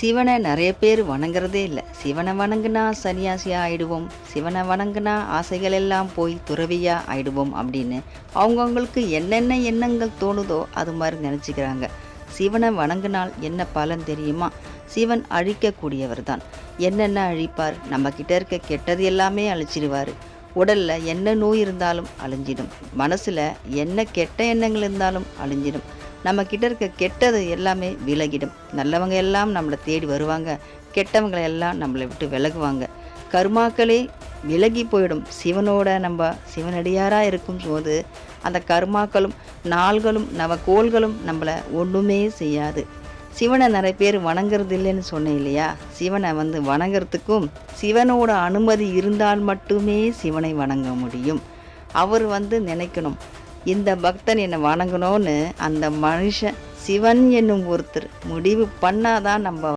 சிவனை நிறைய பேர் வணங்குறதே இல்லை. சிவனை வணங்குனா சன்னியாசியா ஆயிடுவோம், சிவனை வணங்குனா ஆசைகள் எல்லாம் போய் துறவியா ஆயிடுவோம் அப்படின்னு அவங்கவுங்களுக்கு என்னென்ன எண்ணங்கள் தோணுதோ அது மாதிரி நினச்சிக்கிறாங்க. சிவனை வணங்கினால் என்ன பலன் தெரியுமா? சிவன் அழிக்கக்கூடியவர் தான். என்னென்ன அழிப்பார்? நம்ம கிட்ட இருக்க கெட்டது எல்லாமே அழிச்சிடுவார். உடலில் என்ன நோய் இருந்தாலும் அழிஞ்சிடும். மனசில் என்ன கெட்ட எண்ணங்கள் இருந்தாலும் அழிஞ்சிடும். நம்ம கிட்ட இருக்க கெட்டது எல்லாமே விலகிடும். நல்லவங்க எல்லாம் நம்மளை தேடி வருவாங்க, கெட்டவங்களை எல்லாம் நம்மளை விட்டு விலகுவாங்க. கர்மாக்களே விலகி போயிடும். நம்ம சிவனடியாராக இருக்கும் போது அந்த கர்மாக்களும் நாள்களும் நவக்கோள்களும் நம்மளை ஒன்றுமே செய்யாது. சிவனை நிறைய பேர் வணங்குறது இல்லைன்னு சொன்னேன் இல்லையா? சிவனை வணங்குறதுக்கும் சிவனோட அனுமதி இருந்தால் மட்டுமே சிவனை வணங்க முடியும். அவர் நினைக்கணும், இந்த பக்தன் என்னை வணங்கணும்னு அந்த மனுஷன் சிவன் என்னும் ஒருத்தர் முடிவு பண்ணாதான் நம்ம